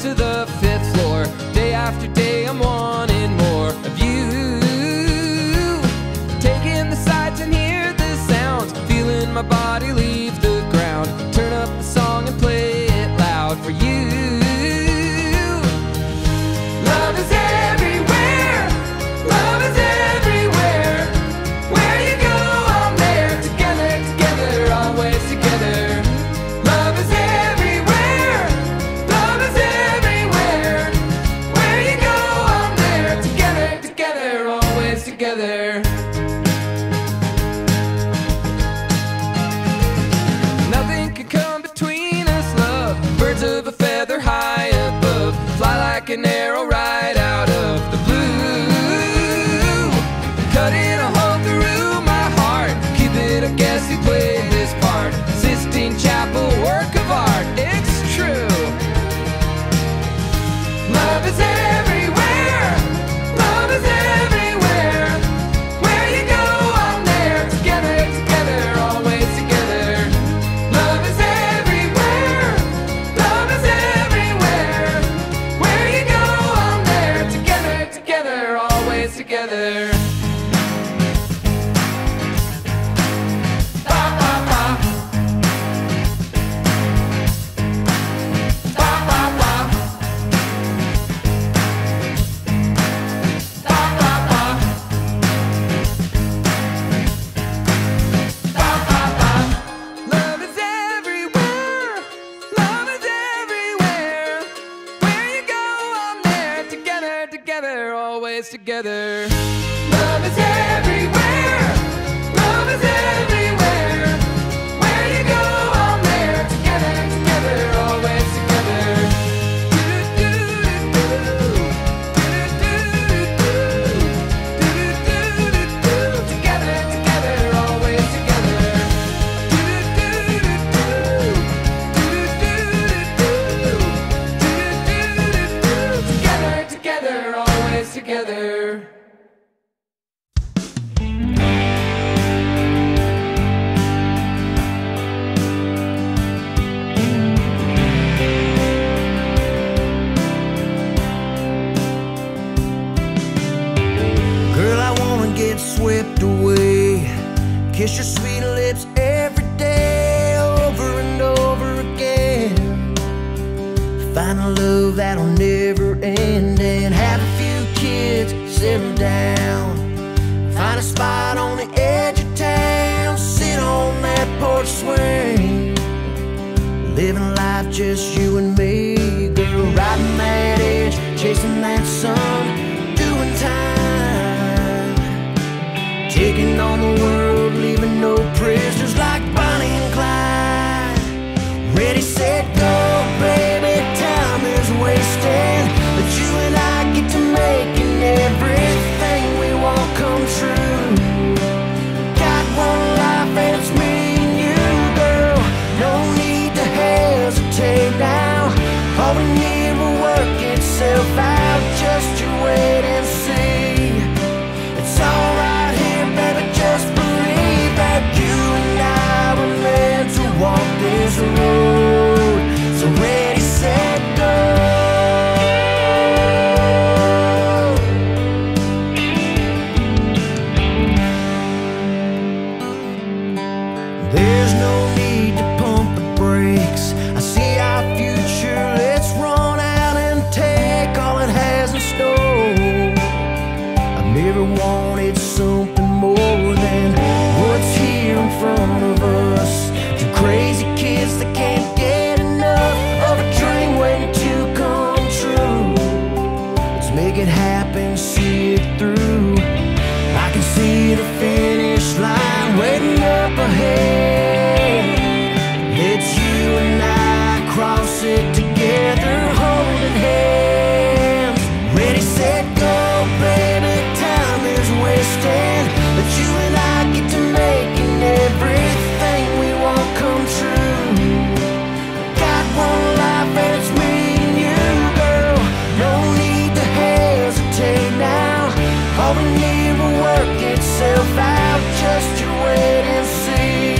to the 5th floor. Day after day I'm wanting more of you. Taking the sights and hear the sounds, feeling my body leave the ground. Turn up the song and play it loud for you. Love is everywhere, love is everywhere. Where you go, I'm there. Together, together, always together. Love is everywhere, love is everywhere. Where you go, I'm there. Together, together, always together. Nothing could come between us, love. Birds of a feather high above, fly like an arrow right out of the blue. Cutting a hole through my heart, Cupid, I guess he played this part. Sistine Chapel, work of art, it's true. Love is everywhere, love is everywhere. Where you go, I'm there. Together, together, always together. Love is everywhere, love is everywhere. Where you go, I'm there. Together, together, always together. Ba ba ba, ba ba ba, ba ba ba, ba ba ba. Love is everywhere, love is everywhere. Where you go, I'm there. Together, together, always together. Love is everywhere, love is everywhere. Where you go, I'm there. Together, together, always together. Together, together, always together. Together, together, always together. Girl, I wanna get swept away, kiss your sweet lips every day, over and over again. Find a love that'll never end, and have a few kids, settle down. Find a spot on the edge of town, sit on that porch swing, living life just you and me. Girl, riding that edge, chasing that sun, doing time, taking on the world, leaving no prisoners like Bonnie and Clyde. Ready, set, go, baby, time is wasting, but you and I get to making everything we want come true. Got one life and it's me and you, girl. No need to hesitate now. All we need will work itself out. Just you wait and see. It's all right here, baby. Just believe that you and I were meant to walk this road. So ready, set, go. There's no need to pump the brakes. I see our future, let's run out and take all it has in store. I've never wanted something more than what's here in front of us. Two crazy kids that can't get enough of a dream waiting to come true. Let's make it happen, see it through. I can see the finish line waiting up ahead. It's you and I cross it together, holding hands. Ready, set, go, baby, time is wasting, but you and I get to making everything we want come true. Got one life and it's me and you, girl. No need to hesitate now. All we need will work itself out. Just you wait and see.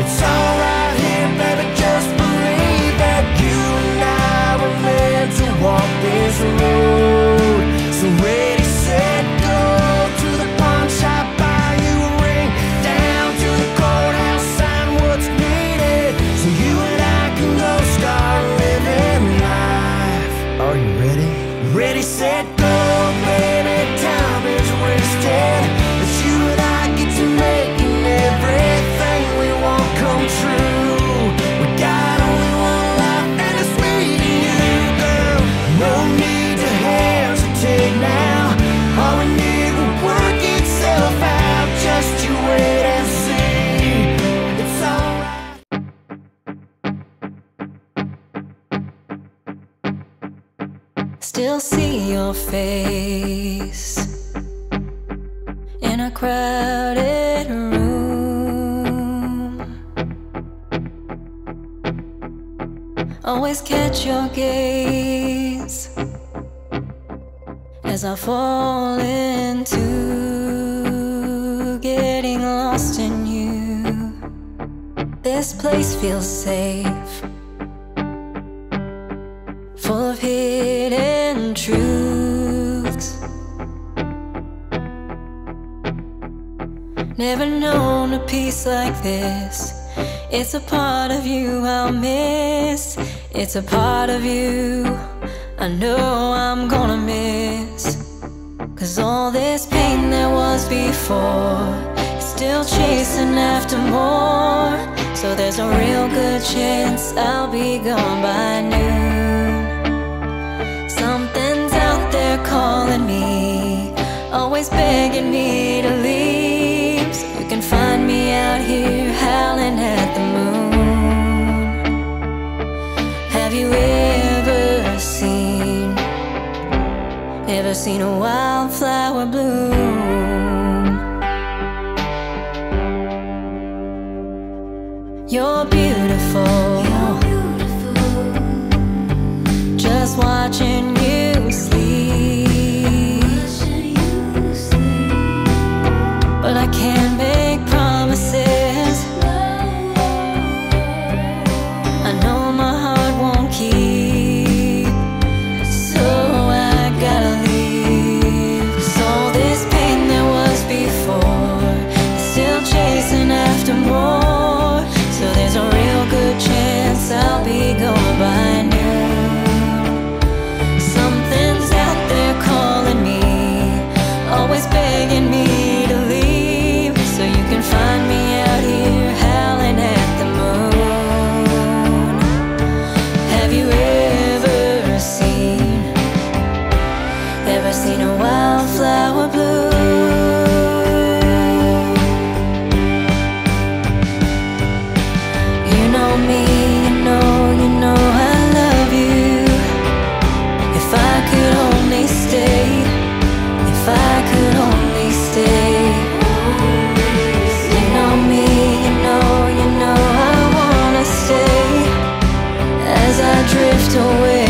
It's all right here, baby. Just believe that you and I were meant Ready, set, go, baby, time is wasted. It's you and I get to making everything we want come true. We got only one life and it's me and you, girl. No need to hesitate now. All we need will work itself out. Just you wait and see. It's alright. Still see your face in a crowded room. Always catch your gaze as I fall into getting lost in you. This place feels safe, full of hidden truths. Never known a peace like this. It's a part of you I'll miss. It's a part of you I know I'm gonna miss. 'Cause all this pain there was before is still chasing after more. So there's a real good chance I'll be gone by noon. Something's out there calling me, always begging me to leave. So you can find me out here howling at the moon. Have you ever seen a wildflower bloom? You're beautiful, just watching you sleep. But I can't make promises. I know my heart won't keep, so I gotta leave. 'Cause all this pain there was before is still chasing after more. So there's a real good chance I'll be gone by noon. Something's out there calling me, always begging me to leave. So you can find me out here howling at the moon. Have you ever seen a wildflower bloom? You know me, you know I love you. If I could only stay, if I could only stay. You know me, you know I wanna stay. As I drift away,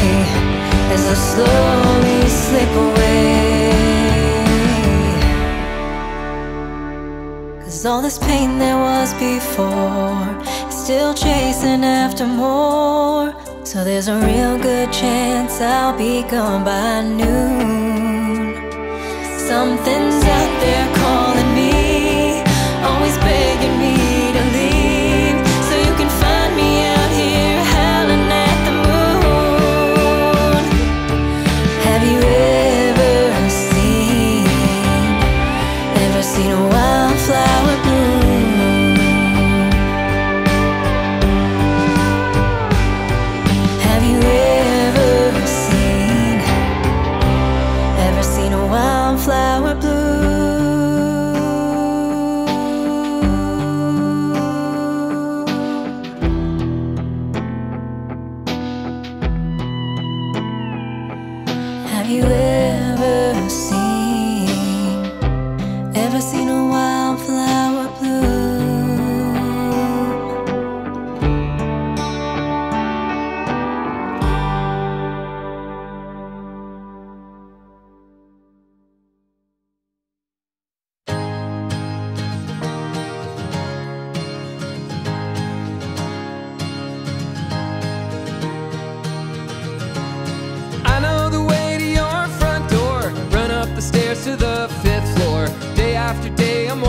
as I slowly slip away. 'Cause all this pain there was before is still chasing after more. So there's a real good chance I'll be gone by noon. Something's out there calling me, always begging me to leave. So you can find me out here howling at the moon. Have you ever seen a wildflower bloom? Have you ever seen a wildflower bloom? Have you ever seen a wildflower bloom? I know the way to your front door. Run up the stairs to the 5th floor. Day after day I'm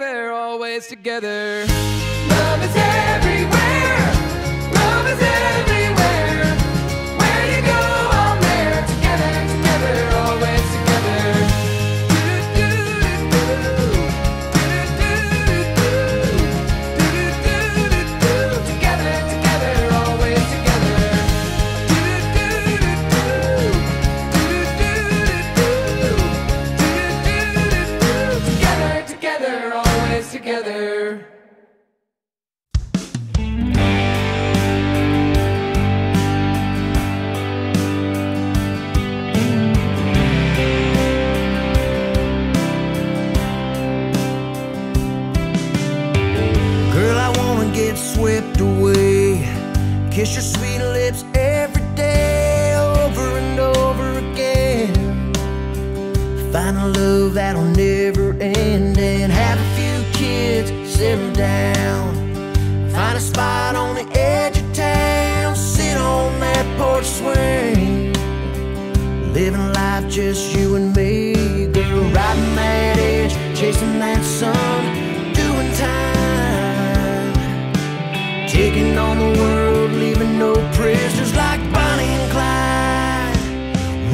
together, always together. Love is everywhere. Love is everywhere. Where you go, I'm there. Together, together, always together. Together, together, always together. Together, together, always together. Girl, I wanna get swept away, kiss your sweet lips every day, over and over again. Find a love that'll never end, and have a few kids, settle down. Find a spot on the edge of town, sit on that porch swing, living life just you and me. Girl, riding that edge, chasing that sun, doing time, taking on the world, leaving no prisoners like Bonnie and Clyde.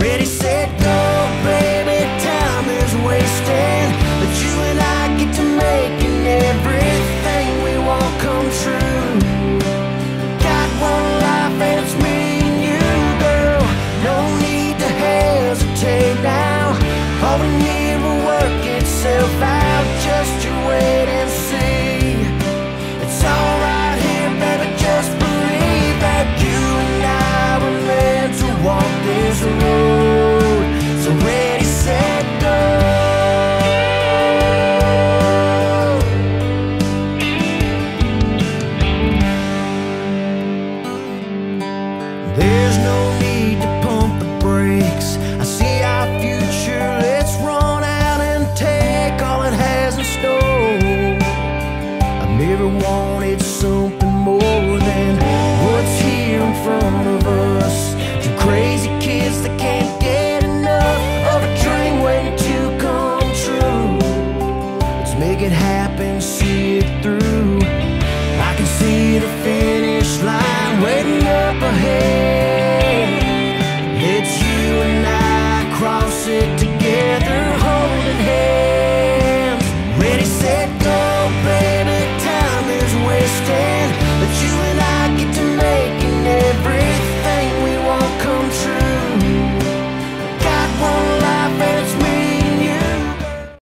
Ready, set, go, baby, time is wasting, but you and I get to making everything we want come true. Got one life and it's me and you, girl. No need to hesitate now. All we need will work itself out. Just you wait and see. It's all right here, baby. Just believe that you and I were meant to walk this road. So ready, set, go. There's no need to pump the brakes. I see our future. Let's run out and take all it has in store. I've never wanted something more than what's here in front of us. Two crazy kids that can't get enough of a dream waiting to come true. Let's make it happen, see it through. I can see the finish line waiting up ahead. It's you and I cross it together.